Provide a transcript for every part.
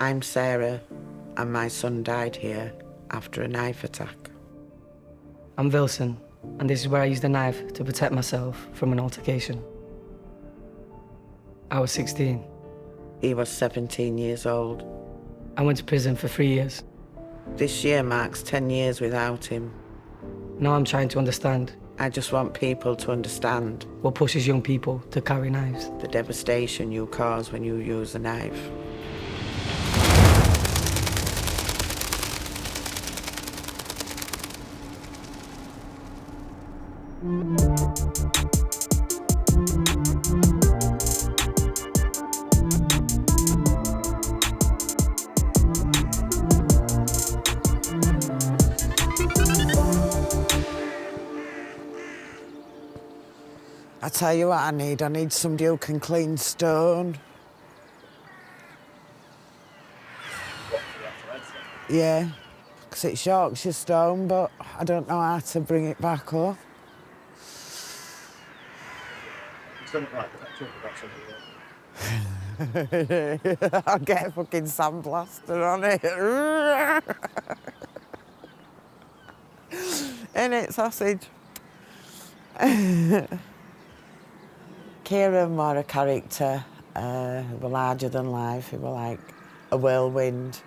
I'm Sarah, and my son died here after a knife attack. I'm Vilson, and this is where I used a knife to protect myself from an altercation. I was 16. He was 17 years old. I went to prison for 3 years. This year marks 10 years without him. Now I'm trying to understand I just want people to understand what pushes young people to carry knives. the devastation you cause when you use a knife. I tell you what I need somebody who can clean stone. Yeah, because it's Yorkshire stone, but I don't know how to bring it back up. I'll get a fucking sandblaster on it. Innit, sausage? Kieran were a character, he were larger than life, he were like a whirlwind.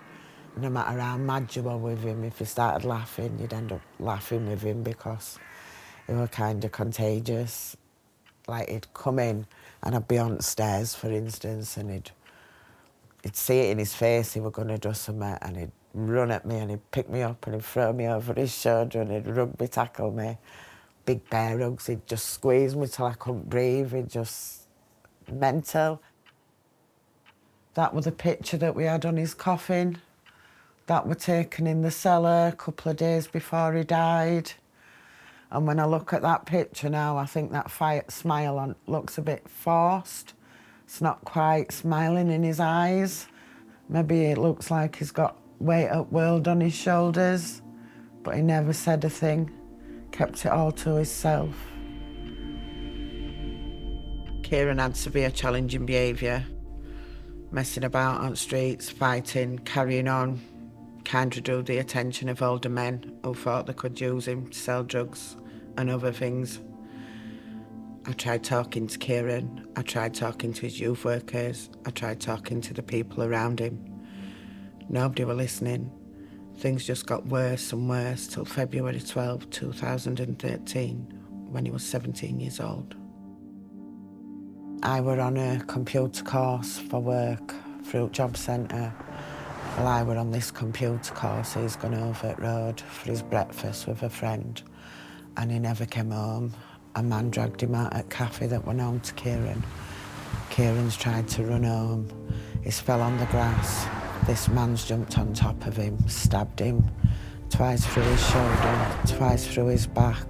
No matter how mad you were with him, if you started laughing, you'd end up laughing with him because he were kind of contagious. Like, he'd come in and I'd be on the stairs, for instance, and he'd see it in his face he were going to do something, and he'd run at me and he'd pick me up and he'd throw me over his shoulder and he'd rugby tackle me. Big bear hugs, he'd just squeeze me till I couldn't breathe, he'd just... mental. That was the picture that we had on his coffin. That were taken in the cellar a couple of days before he died. And when I look at that picture now, I think that smile looks a bit forced. It's not quite smiling in his eyes. Maybe it looks like he's got weight up world on his shoulders, but he never said a thing, kept it all to himself. Kieran had severe challenging behaviour, messing about on streets, fighting, carrying on, kind of drew the attention of older men who thought they could use him to sell drugs and other things. I tried talking to Kieran, I tried talking to his youth workers, I tried talking to the people around him. Nobody were listening. Things just got worse and worse till February 12, 2013, when he was 17 years old. I were on a computer course for work through Job Centre. While I were on this computer course, he's gone over the road for his breakfast with a friend, and he never came home. A man dragged him out at a cafe that were known to Kieran. Kieran's tried to run home. He's fell on the grass. This man's jumped on top of him, stabbed him, twice through his shoulder, twice through his back,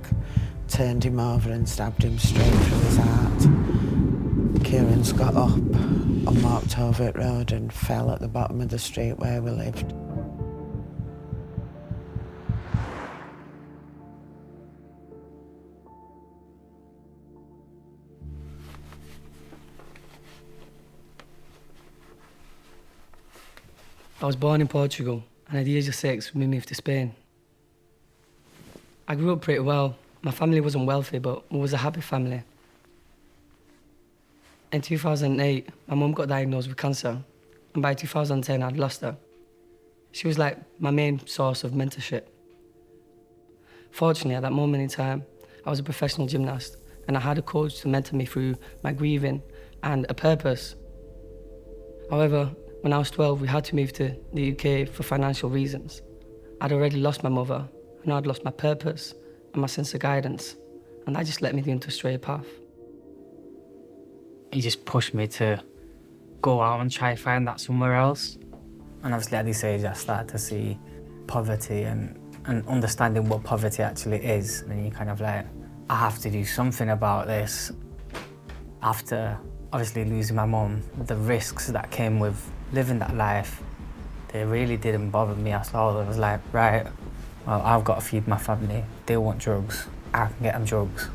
turned him over and stabbed him straight through his heart. Kieran's got up and walked over the road and fell at the bottom of the street where we lived. I was born in Portugal, and at the age of 6, we moved to Spain. I grew up pretty well. My family wasn't wealthy, but we was a happy family. In 2008, my mum got diagnosed with cancer, and by 2010, I'd lost her. She was like my main source of mentorship. Fortunately, at that moment in time, I was a professional gymnast, and I had a coach to mentor me through my grieving and a purpose. However, when I was 12, we had to move to the UK for financial reasons. I'd already lost my mother, and I'd lost my purpose and my sense of guidance, and that just led me into a straight path. He just pushed me to go out and try to find that somewhere else. And obviously at this age I started to see poverty and understanding what poverty actually is. And you kind of like, I have to do something about this. After obviously losing my mum, the risks that came with living that life, they really didn't bother me at all. It was like, right, well, I've got to feed my family. They want drugs, I can get them drugs.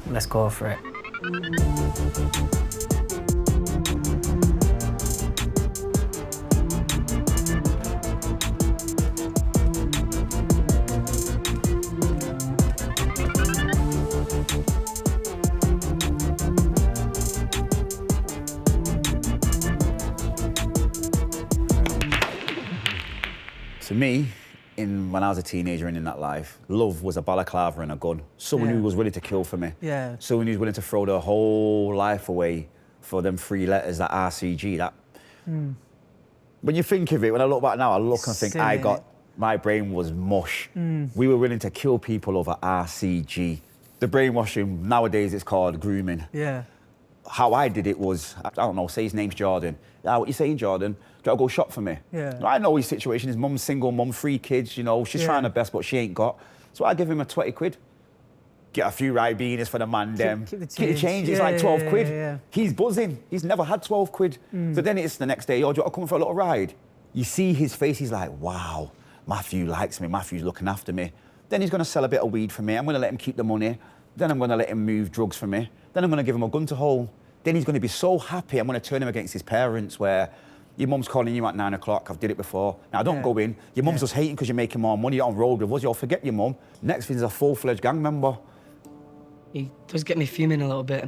Let's go for it. To me, when I was a teenager and in that life, love was a balaclava and a gun. Someone who was willing to kill for me. Yeah. Someone who's willing to throw their whole life away for them 3 letters, that RCG, that... When you think of it, when I look back now, I look and think, Silly. my brain was mush. We were willing to kill people over RCG. The brainwashing, nowadays it's called grooming. Yeah. How I did it was, I don't know, say his name's Jordan. Yeah, what you saying, Jordan? Do you want to go shop for me? Yeah. I know his situation. His mum's single, mum, 3 kids, you know, she's trying her best, but she ain't got. So I give him a 20 quid. Get a few Ribenas for the man, them. Keep the change. change. It's Yeah, like 12 yeah, quid. yeah. He's buzzing. He's never had 12 quid. So then it's the next day, yo, do you want to come for a little ride? You see his face, he's like, wow, Matthew likes me, Matthew's looking after me. Then he's going to sell a bit of weed for me. I'm going to let him keep the money. Then I'm going to let him move drugs for me. Then I'm going to give him a gun to hold. Then he's going to be so happy, I'm going to turn him against his parents where your mum's calling you at 9 o'clock, I've did it before. Now, don't go in. Your mum's just hating because you're making more money, you're on road with us, you'll forget your mum. Next thing is a full-fledged gang member. It does get me fuming a little bit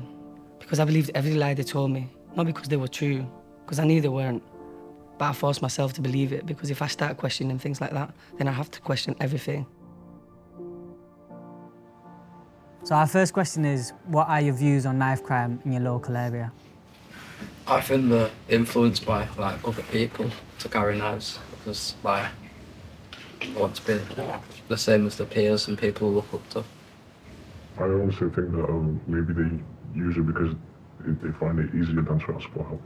because I believed every lie they told me, not because they were true, because I knew they weren't. But I forced myself to believe it because if I start questioning things like that, then I have to question everything. So our first question is, what are your views on knife crime in your local area? I think they're influenced by like other people to carry knives because like they want to be the same as their peers and people look up to. I also think that maybe they use it because they find it easier than transport.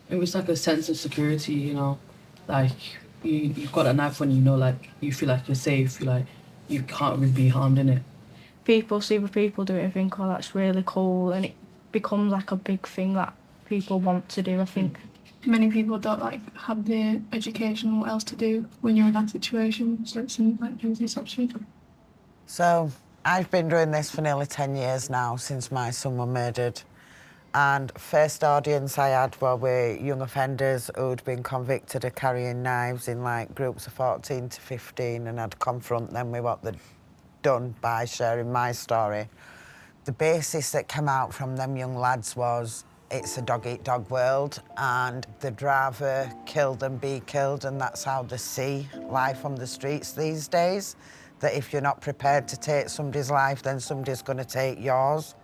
It was like a sense of security, you know, like you've got a knife when you know, like you feel like you're safe, like you can't really be harmed in it. People see the people do it and think, oh, that's really cool, and it becomes like a big thing that people want to do, I think. Many people don't like have the education or what else to do when you're in that situation, so it's like use this option. So I've been doing this for nearly 10 years now, since my son was murdered. And first audience I had were with young offenders who'd been convicted of carrying knives in like groups of 14 to 15, and I'd confront them with what they'd done by sharing my story. The basis that came out from them young lads was it's a dog-eat-dog world and they'd rather kill than be killed, and that's how they see life on the streets these days, that if you're not prepared to take somebody's life, then somebody's going to take yours.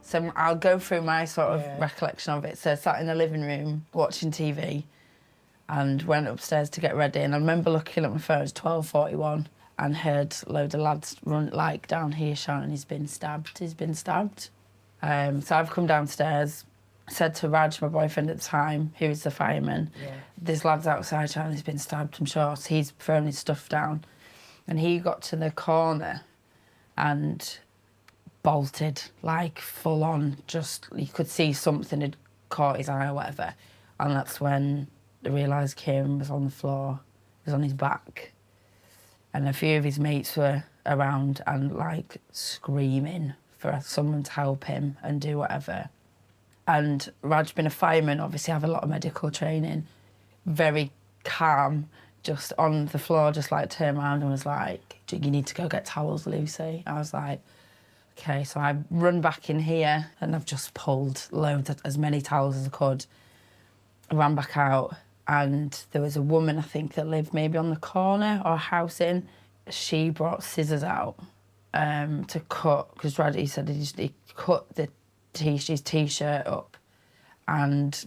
So I'll go through my sort of recollection of it. So I sat in the living room watching TV and went upstairs to get ready, and I remember looking at my phone, it was 12:41, and heard a load of lads run like down here shouting, he's been stabbed, he's been stabbed. So I've come downstairs, said to Raj, my boyfriend at the time, who was the fireman, this lad's outside shouting, he's been stabbed, I'm sure. So he's thrown his stuff down, and he got to the corner and bolted, like full on, just you could see something had caught his eye or whatever, and that's when I realised Kieran was on the floor, he was on his back, and a few of his mates were around and like screaming for someone to help him and do whatever. And Raj, being a fireman, obviously have a lot of medical training, very calm, just on the floor, just like turned around and was like, you need to go get towels, Lucy. I was like, okay, so I run back in here and I've just pulled loads, as many towels as I could. I ran back out and there was a woman, I think, that lived maybe on the corner or a house in. She brought scissors out to cut, because Raddy said he cut his T-shirt up. And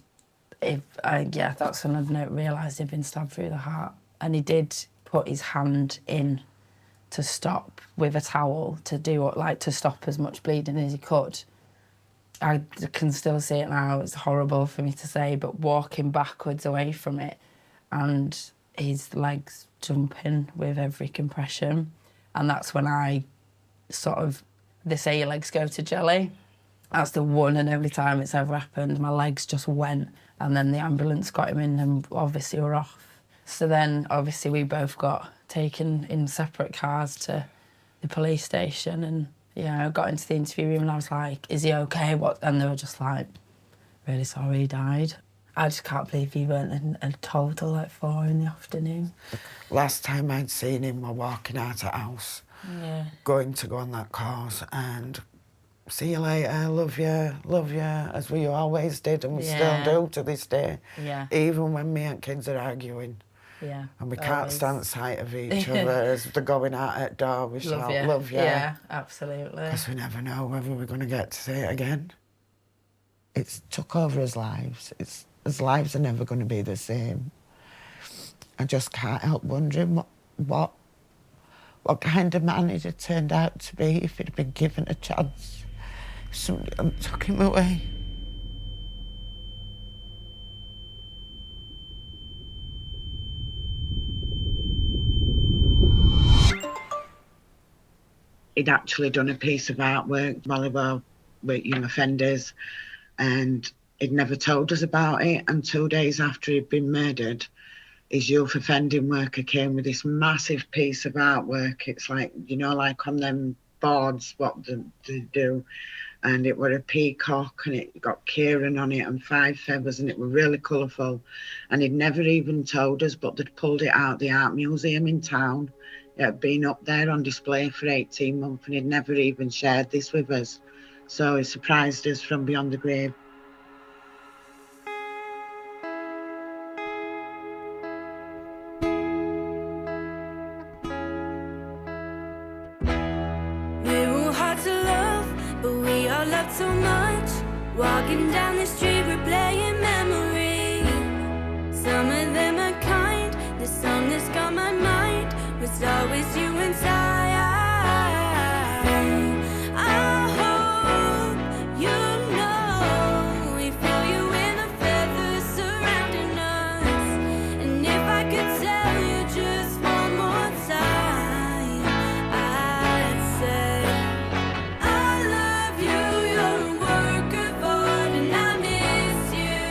that's when I realised he'd been stabbed through the heart. And he did put his hand in to stop with a towel to stop as much bleeding as he could. I can still see it now, it's horrible for me to say, but walking backwards away from it and his legs jumping with every compression. And that's when they say your legs go to jelly. That's the one and only time it's ever happened. My legs just went, and then the ambulance got him in and obviously were off. So then obviously we both got taken in separate cars to the police station, and I got into the interview room and I was like, is he okay? And they were just like, really sorry he died. I just can't believe he went and told till like 4 in the afternoon. Last time I'd seen him, we're walking out of the house, going to go on that course, and see you later, love you, as we always did, and we still do to this day. Yeah. Even when me and kids are arguing. Yeah. And we can't always. stand sight of each other as they're going out at door, we shout, love you. Yeah, absolutely. Because we never know whether we're going to get to see it again. It's took over his lives. His lives are never going to be the same. I just can't help wondering what kind of man he'd have turned out to be if he'd been given a chance. Somebody took him away. He'd actually done a piece of artwork while he was with young offenders, and he'd never told us about it. And 2 days after he'd been murdered, his youth offending worker came with this massive piece of artwork. It's like, you know, like on them boards, what they do. And it were a peacock, and it got Kieran on it and 5 feathers, and it were really colourful. And he'd never even told us, but they'd pulled it out the art museum in town. It had been up there on display for 18 months, and he'd never even shared this with us. So he surprised us from beyond the grave. We're all hard to love, but we all love so much. Walking down the street, replaying memories. Some of them are kind, the song that's got my mind was always you inside. I hope you know we feel you in the feathers surrounding us. And if I could tell you just one more time, I'd say I love you, you're a work of art, and I miss you.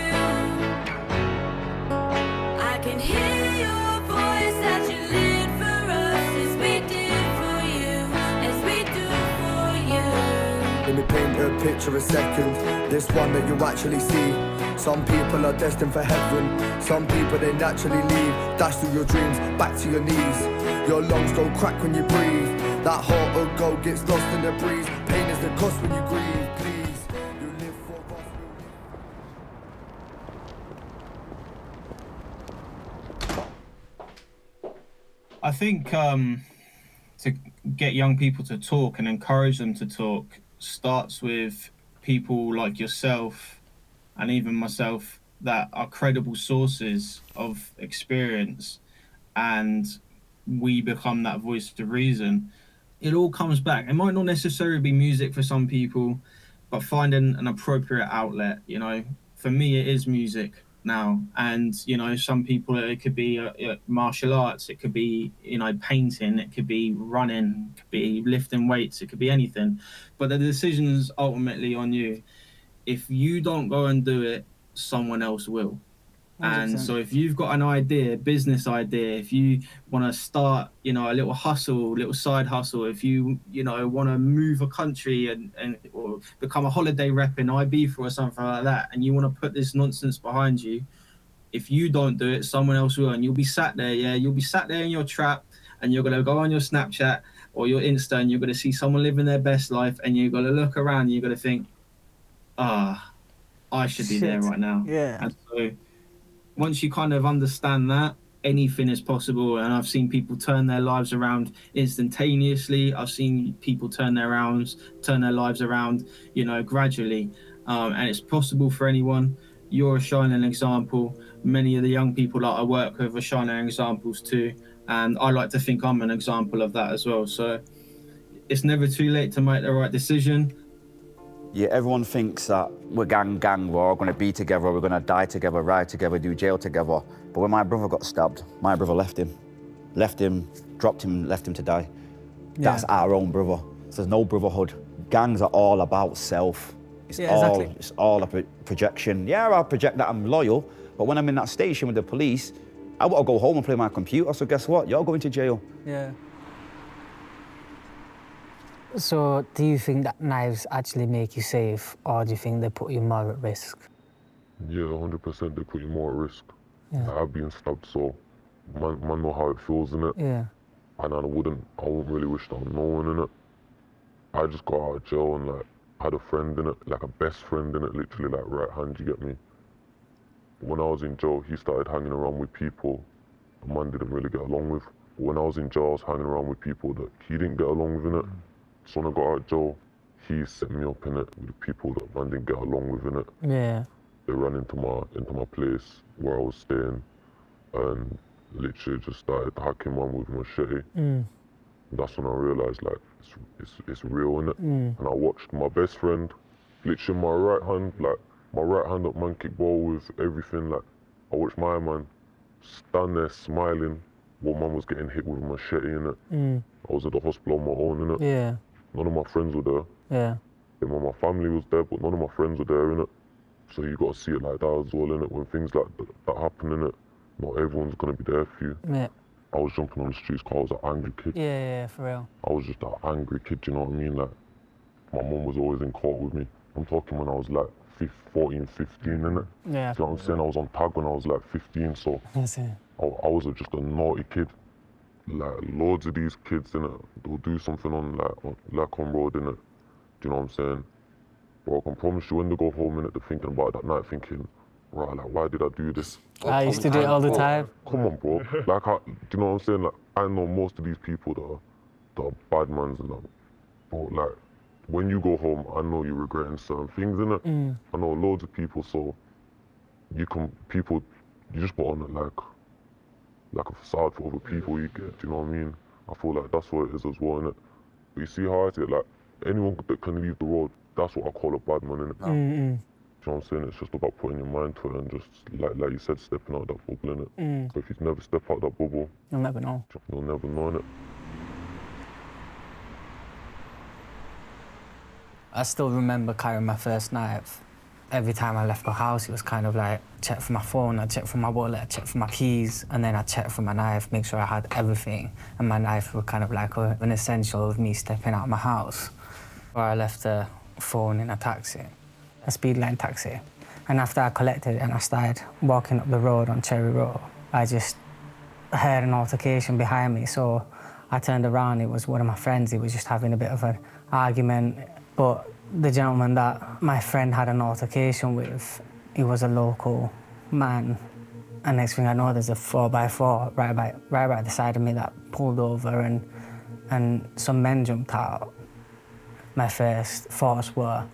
I can hear your voice that you lit for us as we did for you, as we do for you. Let me paint a picture a second, this one that you actually see. Some people are destined for heaven, some people they naturally leave. Dash through your dreams, back to your knees. Your lungs go crack when you breathe. That heart of gold gets lost in the breeze. Pain is the cost when you grieve, please. You live for us. I think to get young people to talk and encourage them to talk starts with people like yourself and even myself that are credible sources of experience, and we become that voice of reason. It all comes back. It might not necessarily be music for some people, but finding an appropriate outlet, you know. For me, it is music now, and you know, some people, it could be martial arts, it could be, you know, painting, it could be running, it could be lifting weights, it could be anything, but the decision is ultimately on you. If you don't go and do it, someone else will. 100%. And so if you've got an idea, business idea, if you want to start, you know, a little hustle, little side hustle, if you know, want to move a country and or become a holiday rep in Ibiza or something like that, and you want to put this nonsense behind you, if you don't do it, someone else will. And you'll be sat there, you'll be sat there in your trap, and you're going to go on your Snapchat or your Insta, and you're going to see someone living their best life, and you're going to look around and you're going to think, I should be there right now. Yeah. And so once you kind of understand that, anything is possible. And I've seen people turn their lives around instantaneously. I've seen people turn their lives around, you know, gradually. And it's possible for anyone. You're a shining example. Many of the young people that I work with are shining examples too. And I like to think I'm an example of that as well. So it's never too late to make the right decision. Yeah, everyone thinks that we're gang, we're all going to be together, we're going to die together, ride together, do jail together. But when my brother got stabbed, my brother left him, dropped him, left him to die. Yeah. That's our own brother. So there's no brotherhood. Gangs are all about self. It's all a projection. Yeah, I'll project that I'm loyal, but when I'm in that station with the police, I want to go home and play my computer, so guess what? You're going to jail. Yeah. So, do you think that knives actually make you safe, or do you think they put you more at risk? Yeah, 100% they put you more at risk. Yeah. I've been stabbed, so man know how it feels, innit? Yeah. And I wouldn't really wish that on no one, innit? I just got out of jail and like, had a friend in it, like a best friend in it, literally like right hand, you get me? When I was in jail, he started hanging around with people a man didn't really get along with. When I was in jail, I was hanging around with people that he didn't get along with in it. So when I got out of jail, he set me up in it with the people that man didn't get along with in it. Yeah. They ran into my place where I was staying and literally just started hacking man with machete. That's when I realised like it's real in it. And I watched my best friend, literally my right hand, like my right hand up man kick ball with everything. Like I watched my man stand there smiling while man was getting hit with a machete in it. I was at the hospital on my own in it. Yeah. None of my friends were there. Yeah. Yeah, my family was there, but none of my friends were there in it. So you got to see it like that as well in it. When things like that happen in it, not everyone's gonna be there for you. Yeah. I was jumping on the streets because I was an angry kid. Yeah, for real. I was just an angry kid, you know what I mean? Like, my mum was always in court with me. I'm talking when I was like 14, 15, innit? Yeah. You know what I'm saying? I was on tag when I was like 15, so That's it. I was just a naughty kid. Like, loads of these kids, innit? They'll do something on road, innit? Do you know what I'm saying? Bro, I can promise you when they go home, innit, they're thinking about that night, thinking, right, like, why did I do this? I used to do it all the time. Come on, bro. Like, do you know what I'm saying? Like, I know most of these people that are bad mans and that. But, like, when you go home, I know you're regretting certain things, innit? I know loads of people, so you just put on like a facade for other people you get, do you know what I mean? I feel like that's what it is as well, innit? But you see how I see it, like, anyone that can leave the road, that's what I call a bad man, innit? Do you know what I'm saying? It's just about putting your mind to it and just, like you said, stepping out that bubble, innit? But if you never step out that bubble, You'll never know. You'll never know, innit? I still remember carrying my first knife. Every time I left the house, it was kind of like, check for my phone, I'd check for my wallet, I'd check for my keys, and then I'd check for my knife, make sure I had everything. And my knife was kind of like an essential of me stepping out of my house. Or I left the phone in a taxi, a speed line taxi. And after I collected it and I started walking up the road on Cherry Road, I just heard an altercation behind me. So I turned around, it was one of my friends, he was just having a bit of an argument. But the gentleman that my friend had an altercation with, he was a local man. And next thing I know, there's a 4x4 right by the side of me that pulled over and some men jumped out. My first thoughts were,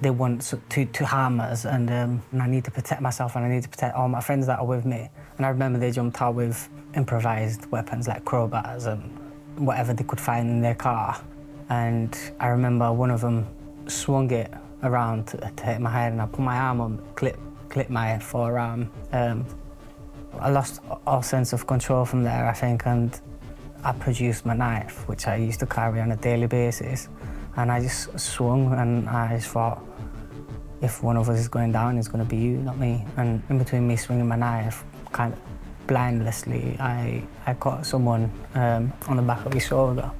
they want to harm us and I need to protect myself and I need to protect all my friends that are with me. And I remember they jumped out with improvised weapons like crowbars and whatever they could find in their car. And I remember one of them swung it around to hit my head and I put my arm on, clipped my forearm. I lost all sense of control from there, I think, and I produced my knife, which I used to carry on a daily basis. And I just swung and I just thought, if one of us is going down, it's going to be you, not me. And in between me swinging my knife, kind of blindlessly, I caught someone on the back of his shoulder.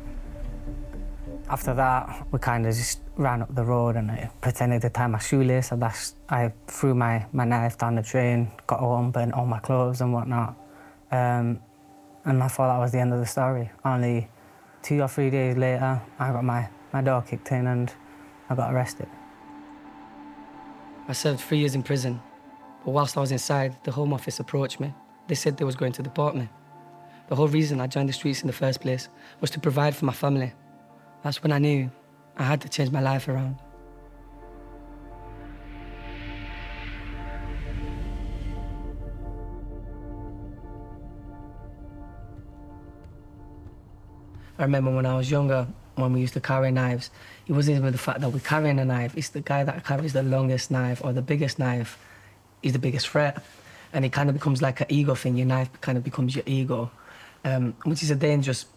After that, we kind of just ran up the road and I pretended to tie my shoelace. I threw my knife down the drain, got home, burnt all my clothes and whatnot. And I thought that was the end of the story. Only 2 or 3 days later, I got my door kicked in and I got arrested. I served 3 years in prison, but whilst I was inside, the Home Office approached me. They said they was going to deport me. The whole reason I joined the streets in the first place was to provide for my family. That's when I knew I had to change my life around. I remember when I was younger, when we used to carry knives, it wasn't even the fact that we're carrying a knife, it's the guy that carries the longest knife or the biggest knife is the biggest threat. And it kind of becomes like an ego thing, your knife kind of becomes your ego, which is a dangerous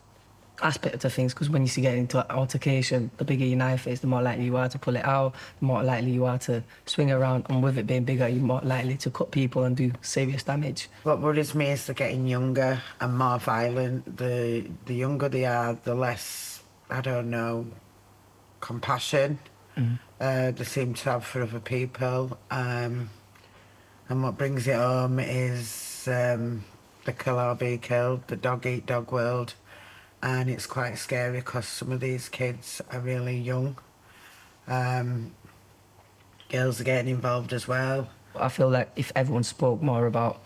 aspect of things, because when you get into an altercation, the bigger your knife is, the more likely you are to pull it out, the more likely you are to swing around, and with it being bigger, you're more likely to cut people and do serious damage. What worries me is they're getting younger and more violent. The younger they are, the less, I don't know, compassion they seem to have for other people. And what brings it home is the kill or be killed, the dog-eat-dog world. And it's quite scary because some of these kids are really young. Girls are getting involved as well. I feel like if everyone spoke more about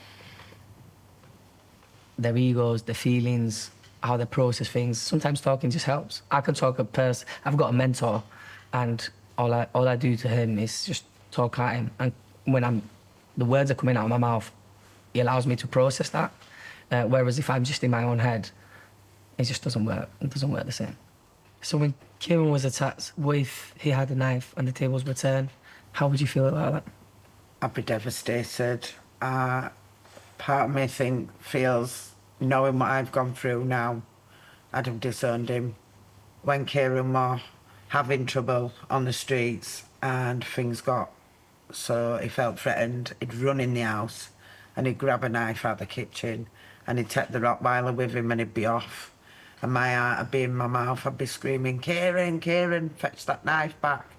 their egos, their feelings, how they process things, sometimes talking just helps. I can talk I've got a mentor, and all I do to him is just talk at him, and when the words are coming out of my mouth, he allows me to process that. Whereas if I'm just in my own head, it just doesn't work. It doesn't work the same. So when Kieran was attacked, what if he had a knife and the tables were turned? How would you feel about that? I'd be devastated. Part of me feels, knowing what I've gone through now, I'd have disowned him. When Kieran was having trouble on the streets and things got so he felt threatened, he'd run in the house and he'd grab a knife out of the kitchen and he'd take the Rottweiler with him and he'd be off. And my heart would be in my mouth, I'd be screaming, Kieran, Kieran, fetch that knife back.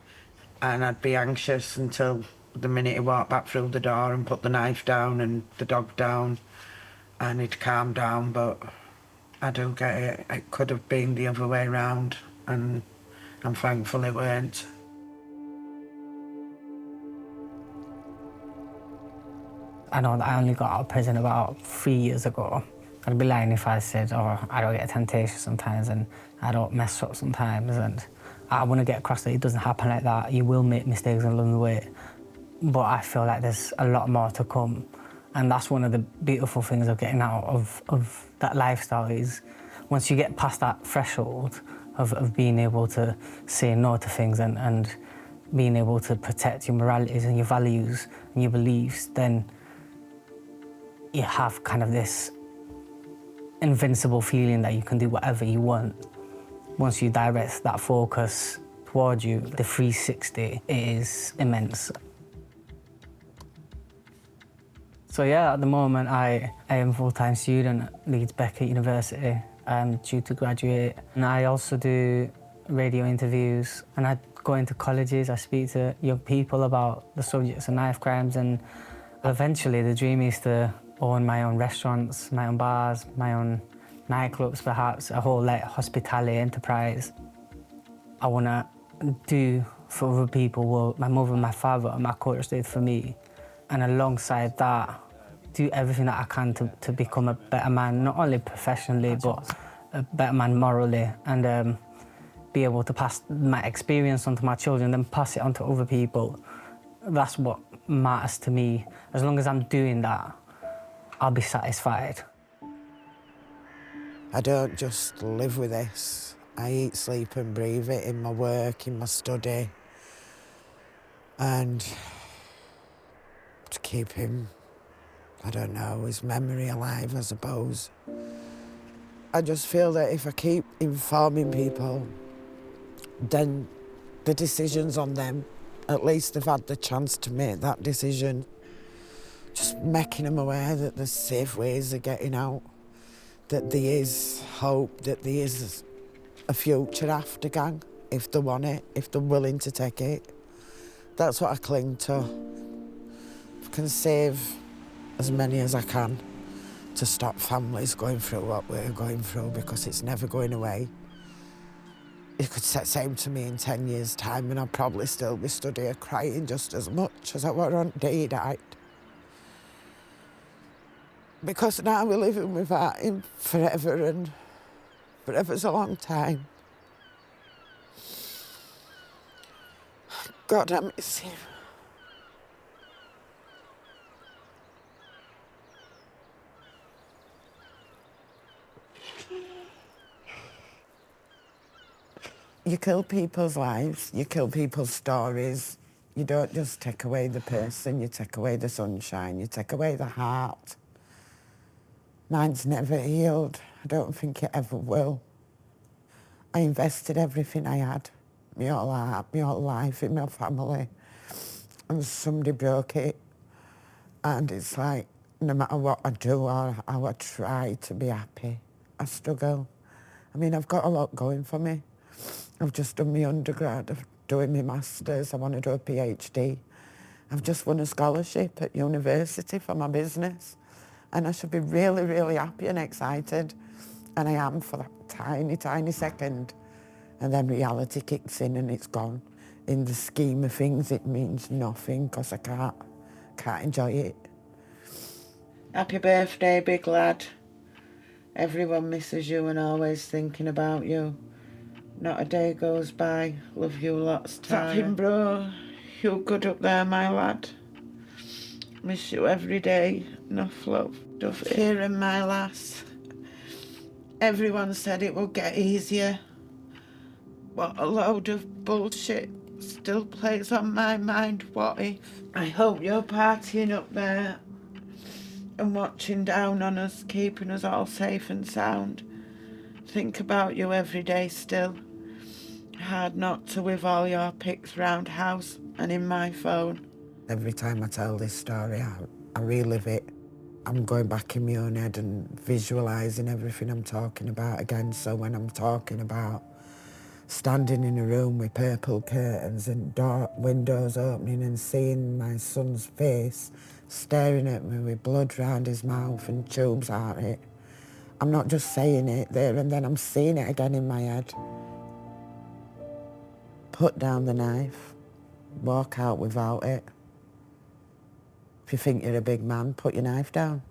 And I'd be anxious until the minute he walked back through the door and put the knife down and the dog down, and he'd calm down, but I do get it. It could have been the other way round, and I'm thankful it weren't. I know that I only got out of prison about 3 years ago. I'd be lying if I said, oh, I don't get temptation sometimes and I don't mess up sometimes, and I want to get across that it doesn't happen like that. You will make mistakes along the way, but I feel like there's a lot more to come, and that's one of the beautiful things of getting out of that lifestyle is once you get past that threshold of being able to say no to things and being able to protect your moralities and your values and your beliefs, then you have kind of this invincible feeling that you can do whatever you want. Once you direct that focus towards you, the 360 is immense. So yeah, at the moment I am a full-time student at Leeds Beckett University. I'm due to graduate, and I also do radio interviews, and I go into colleges, I speak to young people about the subjects of knife crimes, and eventually the dream is to own my own restaurants, my own bars, my own nightclubs, perhaps a whole hospitality enterprise. I want to do for other people what my mother and my father and my coach did for me, and alongside that, do everything that I can to become a better man, not only professionally, but a better man morally, and be able to pass my experience on to my children, then pass it on to other people. That's what matters to me. As long as I'm doing that, I'll be satisfied. I don't just live with this. I eat, sleep and breathe it in my work, in my study. And to keep him, I don't know, his memory alive, I suppose. I just feel that if I keep informing people, then the decision's on them. At least they've had the chance to make that decision. Just making them aware that there's safe ways of getting out, that there is hope, that there is a future after gang, if they want it, if they're willing to take it. That's what I cling to. I can save as many as I can to stop families going through what we're going through, because it's never going away. You could say the same to me in 10 years' time and I'd probably still be stood here crying just as much as I were on the day he died. Because now we're living without him forever, and forever's a long time. God, I miss him. You kill people's lives, you kill people's stories. You don't just take away the person, you take away the sunshine, you take away the heart. Mine's never healed. I don't think it ever will. I invested everything I had, my whole heart, my whole life in my family. And somebody broke it. And it's like, no matter what I do or how I try to be happy, I struggle. I mean, I've got a lot going for me. I've just done my undergrad, I'm doing my masters, I want to do a PhD. I've just won a scholarship at university for my business. And I should be really, really happy and excited. And I am for that tiny, tiny second. And then reality kicks in and it's gone. in the scheme of things, it means nothing because I can't enjoy it. Happy birthday, big lad. Everyone misses you and always thinking about you. Not a day goes by. Love you lots, Tara. Tapping, bro. You good up there, my lad. Miss you every day. Enough love. Duff hearing my lass. Everyone said it would get easier. What a load of bullshit still plays on my mind. What if? I hope you're partying up there and watching down on us, keeping us all safe and sound. Think about you every day still. Hard not to with all your pics round house and in my phone. Every time I tell this story, I relive it. I'm going back in my own head and visualising everything I'm talking about again. So when I'm talking about standing in a room with purple curtains and windows opening and seeing my son's face staring at me with blood round his mouth and tubes out it, I'm not just saying it there and then, I'm seeing it again in my head. Put down the knife, walk out without it. If you think you're a big man, put your knife down.